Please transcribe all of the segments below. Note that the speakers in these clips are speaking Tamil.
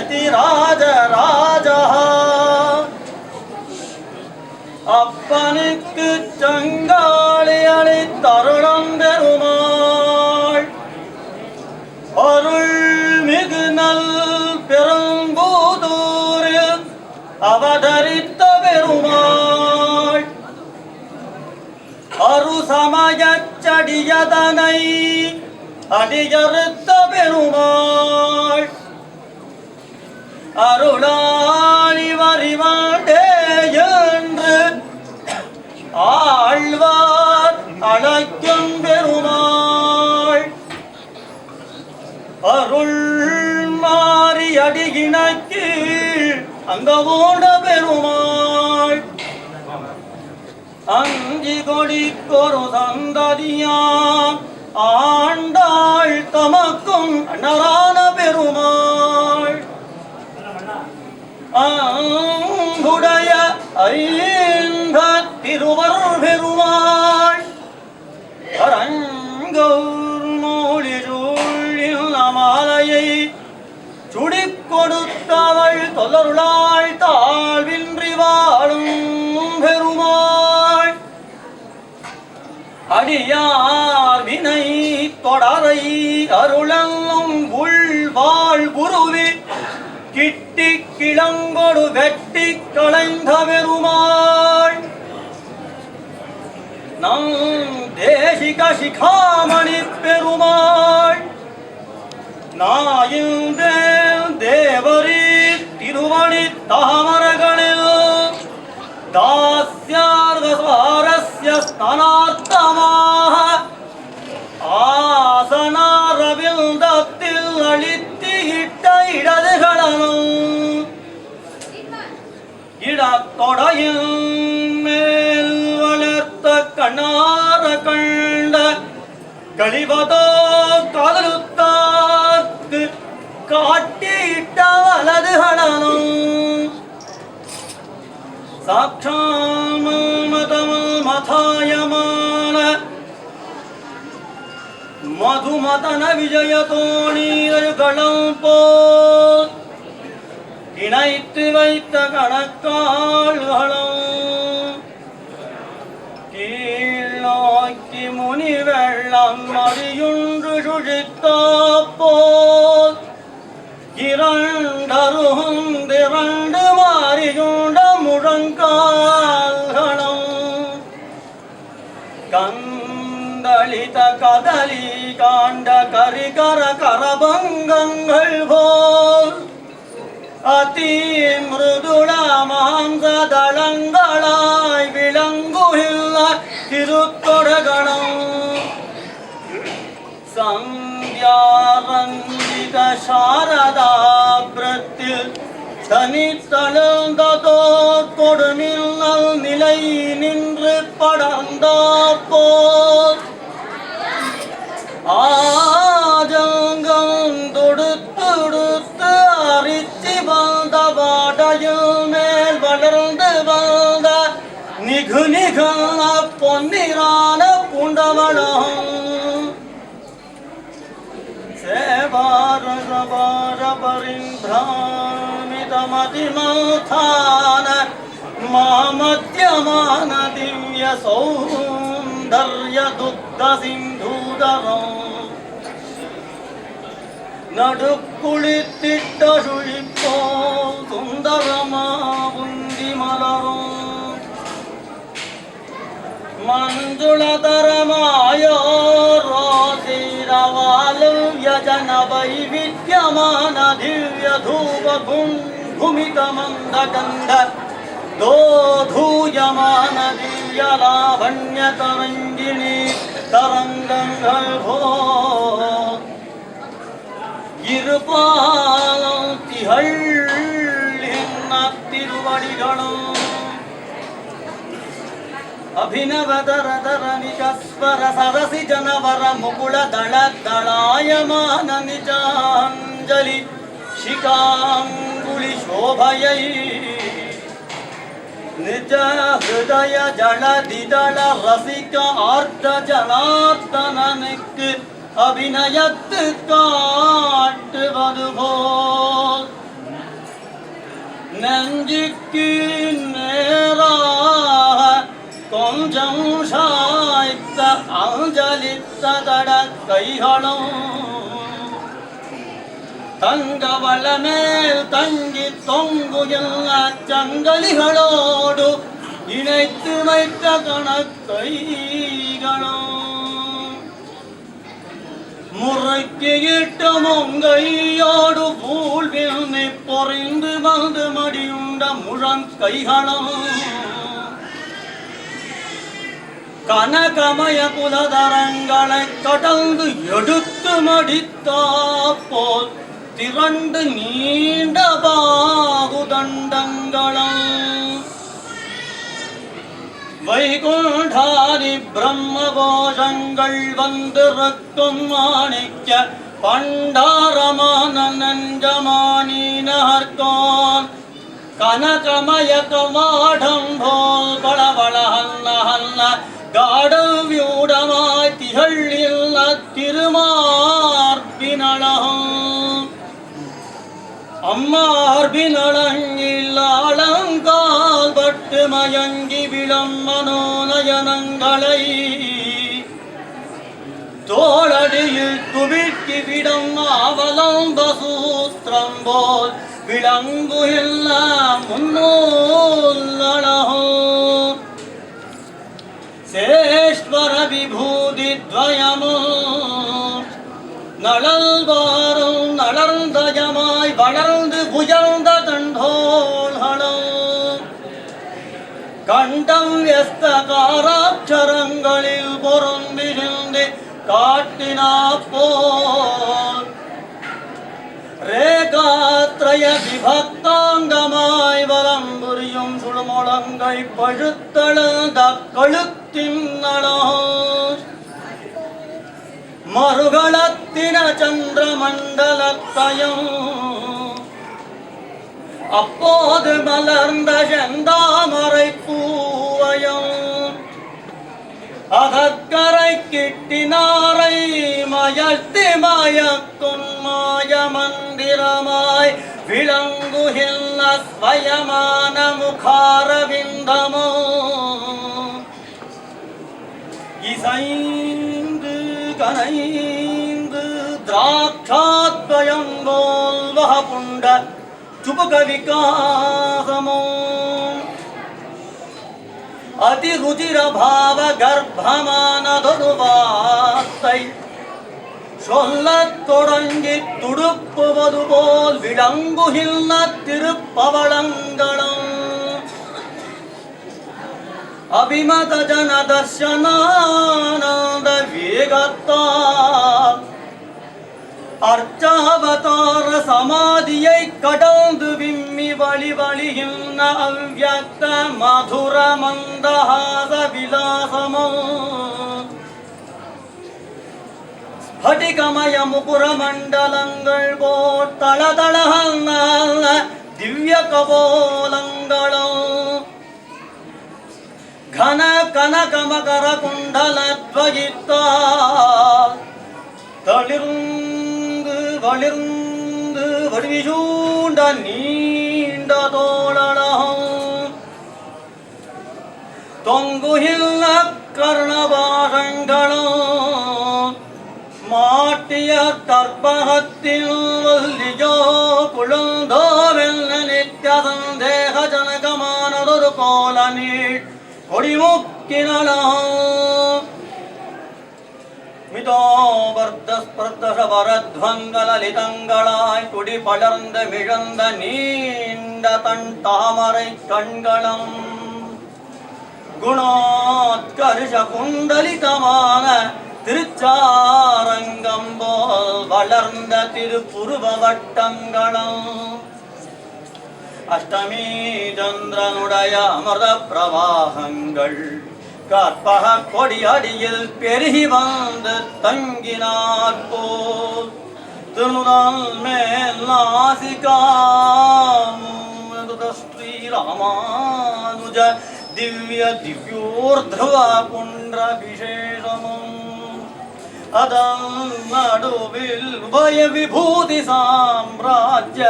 யதிராஜ ராஜா அப்பனுக்கு சங்காளி அளித்தருளம் பெருமாள் அருள் மிகு நல் பெரும்பூதூரில் அவதரித்த பெருமாள் அரு சமயச்சடியதனை அடியறுத்த பெருமாள் அருளாளி வரிவாண்டே என்று ஆழ்வார் அழைக்கும் பெருமாள் அருள் மாறி அடியினக்கு அங்கவோட பெருமாள் அஞ்சி கொடிக்கொரு சந்ததியான் ஆண்டாள் தமக்கும் அண்ணரான பெருமாள் அங்குடைய ஐந்த திருவர் பெருமாள் அரங்கூர் மொழி சூழில் அமாலையை சுடிக் கொடுத்தவள் தொல்லருளாள் தாழ்வின்றி வாழும் பெருமாள் அடியார் வினை தொடரை அருளங்கும் உள்வாழ் குருவி கிட்டி கிளங்கொடு வெட்டி களைந்த பெருமாள் நம் தேசிக சிகாமணி பெருமாள் நாயிந்தே தேவரி திருவணி தாமரகளில் தாஸ்யார்த சுவாரஸ்ய ஸ்நானார்த்தமாக ஆசனாரவிந்தத்தில் அளித்து இட்ட இடதுகளனும் இடத்தொடையில் மேல் வளர்த்த கண்ணார கண்ட கழிவதோ காதலுத்தார்க்கு காட்டியிட்ட வலதுகளனும் சாட்சாமதமல் மதாயமான மதுமதன விஜயதோணீர்களும் போல் இணைத்து வைத்த கணக்காள்களும் கீழ் நோக்கி முனி வெள்ளம் மதியுன்று சுழித்தா போல் இரண்டருந்திரண்டு மாறியுண்ட முழங்கால்களும் கந்தளித கதலி காண்ட கரிகர கரபங்கங்கள் போல் அதி மிருதுள மாம்சதளங்களாய் விளங்குகின்ற திருத்தொடகளும் சந்தியாரஞ்சித சாரதாபிரத்தில் தனித்தழுந்ததோ கொடுநில் நிலை நின்று படர்ந்த போல் ஆஜங்கம் தொடுத்து அரிச்சி வந்த வாடையில் மேல் வளர்ந்து வந்த நிகு நிகழ பொன்னிரான பூண்டவளம் சேவாரசபார பரிபிராமிதமதிமௌதான மாமத்யமான திவ்ய சௌந்தர்ய துக்த சிந்தூதரம் நடுக்குளித்திட்ட சுழிப்போ சுந்தரமா புந்தி மலரும் மஞ்சுளதரமாயோ ரோசிரவாலவ்யஜன வைவித்யமான திவ்ய தூப குங்குமித மந்தகந்த தோதூயமான திவ்ய லாவண்ய தரங்கிணி தரங்கங்கள் போ இருபாலம் திகழ் திருவடிகளும் அபிநவதரதர நிஜஸ்வர சரசி ஜனவர முகுள தள தளாயமான நிஜாஞ்சலி शिकांगुली शोभयै निज हृदय जल दिदल रसिक आर्त जनार्दननुक्कु अभिनयत्तु काट्टुवदु पोल நெஞ்சுக்கு நேராக கொஞ்சம் சாய்த்த அஞ்சலித்த தட கைகளும் தங்கவள மேல் தங்கி தொங்குகின்ற சங்கலிகளோடு இணைத்து வைத்த கணக்கைகளும் முறைக்கிட்ட மொங்கையோடு பூழ்வினை பொறிந்து வந்து மடியுண்ட முழங்கைகளும் கனகமய குலதரங்களை கடந்து எடுத்து மடித்தாப்போல் திரண்டு நீண்ட பாகுதண்டங்களும் வைகுண்டாதி பிரம்ம கோஷங்கள் வந்திருக்கும் மாணிக்க பண்டாரமான நஞ்சமானீனர்கோன் கனகமய கவாடம் போல் பளபள காடவியூடமாய் திகழ்கின்ற திருமார்பினழகும் அம்மார்பினழங்கில் ஆழங்கால் பட்டு மயங்கி விளம் மனோநயனங்களை தோளடியில் துவிக்கி விடம் அவலம்பசூத்திரம் போல் விளங்குகின்ற முன்னோல்லழகும் சேஸ்வர விபூதி துவயமும் நளல்வாரும் நளர்ந்தயமாய் வளர்ந்து புயர்ந்த தண்டோள்களும் கண்டம் எஸ்த காராட்சரங்களில் பொருந்திருந்து காட்டினாப்போல் ரேகாத்ரய விபக்தாங்கமாய் வலம் புரியும் சுழுமுழங்கை பழுத்தழுந்த கழுத்தின் நலம் மறுகளத்தின சந்திர மண்டலத்தையும் அப்போது மலர்ந்த செந்தாமரை பூவையும் அதற்கரை கிட்டினாரை மயத்தி மயக்கும் மாய மந்திரமாய் விளங்குகின்ற ஸ்வயமான முகாரவிந்தமோ இசைந்து கனைந்து திராட்சாத்வயங்கோல் வகப்புண்ட சுபக விகாசமோ அதிருச்சிர பாவ கர்ப்பமானதொரு வார்த்தை சொல்லத் தொடங்கி துடுப்புவது போல் விளங்குகின்ற திருப்பவளங்களும் அபிமத ஜன தர்சனானந்த வேகத்தால் அர்ச்சாவதார சமாதியை கடந்து விம்மி வழி வழிகின்ற அவ்யக்த மதுர மந்தஹாச விலாசமும் ஸ்படிகமய முகுர மண்டலங்கள் போல் தளதள திவ்ய கபோலங்களும் கன கனகமகர குண்டலத்வயித்தால் தளிர்ந்து வளிர்ந்து வடிவிசூண்ட நீண்ட தோளழகும் தொங்குகின்ற கர்ணபாசங்களும் மாட்டிய கற்பகத்தில் வல்லியோ குழுந்தோவெல்ல நித்ய சந்தேக ஜனகமானதொரு கோல நீள் கொடிமுக்கினழகும் மிதோபர்தஸ்பர்தசபரத்வங்கலிதங்களாய் குடி படர்ந்த மிழந்த நீண்ட தன் தாமரை கண்களும் குணோத்கர்ஷ குண்டலிதமான திருச்சாரங்கம் போல் வளர்ந்த திருப்புருவ வட்டங்களும் அஷ்டமி சந்திரனுடைய அமிர்த பிரவாகங்கள் கற்பக கொடி அடியில் பெருகி வந்து தங்கினார் போல் திருநுதல் மேல் நாசிகாமுத ஸ்ரீராமானுஜ திவ்ய திவ்யோர்த்ருவ குன்ற விசேஷமும் அதன் நடுவில் உபய விபூதி சாம்ராஜ்ய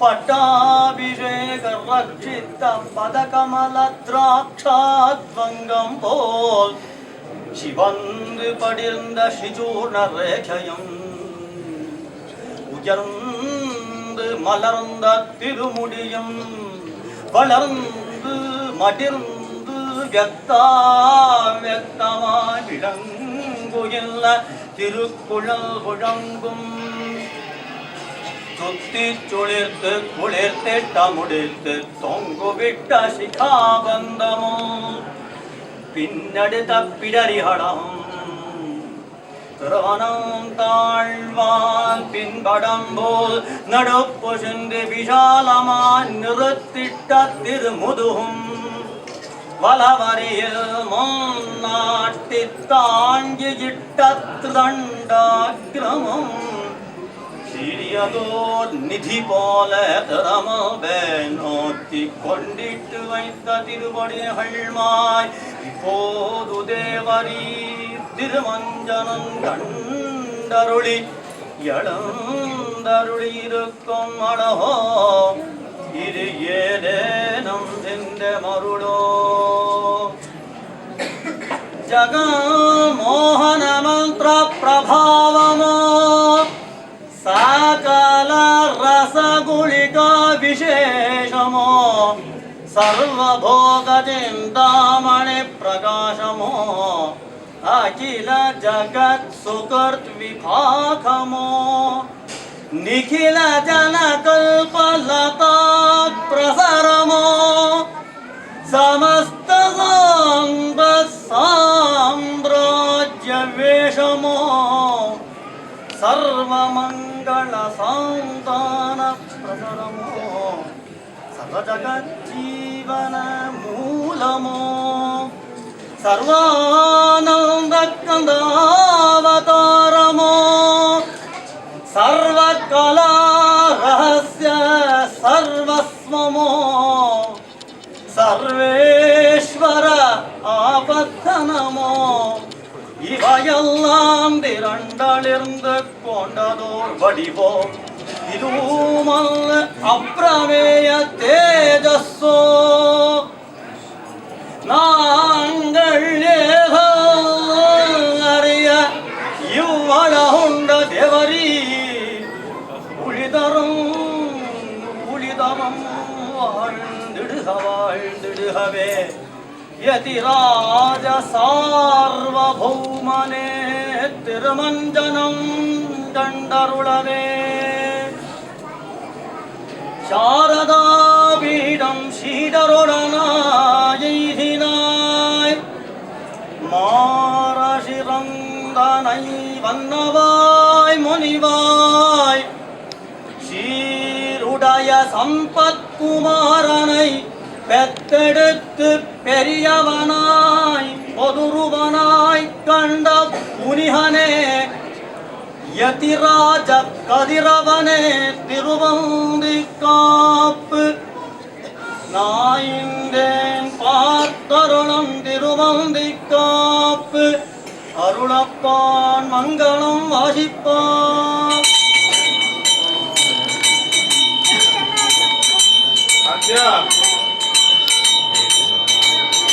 பட்டாபிஷேக ரட்சித்த பதகமல திராட்சாத்வங்கம் போல் சிவந்து படிர்ந்த சிஜூர்ண ரேகையும் உயர்ந்து மலர்ந்த திருமுடியும் வளர்ந்து மடிர்ந்து வியக்தமாய் விளங்குகின்ற திருக்குழல் முழங்கும் சுத்தி சுளிர்த்து குளிர்த்திட்ட முடித்து தொங்குவிட்ட சிகாபந்தமும் பின்னடுத்த பிடரிகடம் திருவனம் தாழ்வான் பின்படம் போல் நடுப்பு சென்று விஷாலமான் நிறுத்திட்ட திருமுதுகும் வலவரியில் முன்னாட்டி தாங்கியிட்ட திருதண்டாக்கிரமும் சிறியதோர் நிதி போல திறமவே நோக்கி கொண்டிட்டு வைத்த திருவடிகள்மாய் இப்போது தேவரி திருமஞ்சனம் கண்டருளி எழுந்தருளி இருக்கும் அழகோ இது ஏதேனும் சென்ற மருளோ ஜகமோகன மந்திர பிரபாவமோ சகல ரசகுளிக விசேஷமோ சர்வபோக சிந்தாமணி பிரகாசமோ அகில ஜகத் சுகர்த் விபாகமோ நிఖில ஜன கல்பலதா பிரசரமோ समस्त साम्राज्य वेशमो सर्वमंगल संतान प्रसरमो सर्वजगज्जीवन मूलमो सर्वानंद कंदावतारमो सर्वकला रहस्य सर्वस्वमो सर्वेश्वर आपत्तनमो இவையெல்லாம் திரண்டலிருந்து கொண்டதோர் வடிவோ இதுமல்ல அப்ரமேய தேஜஸோ நாங்கள் ஏதோ அறிய இவ்வளவுண்ட தேவரி உளிதரும் வாழ்ந்திடுகவே யதிராஜ சார்வபௌமனே திருமஞ்சனம் கண்டருளவே சாரதாபீடம் சீடருடனாய் மாரசிறந்தனை வந்தவாய் முனிவாய் சீருடைய சம்பத்குமாரனை பெத்தெடுத்து பெரியவனாய் பொதுருவனாய் கண்ட புனிகனே யதிராஜ கதிரவனே திருவந்தி காப்பு நாயிந்தேன் பார்த்தருளம் திருவந்தி காப்பு அருளப்பான் மங்களம் வாசிப்பான்.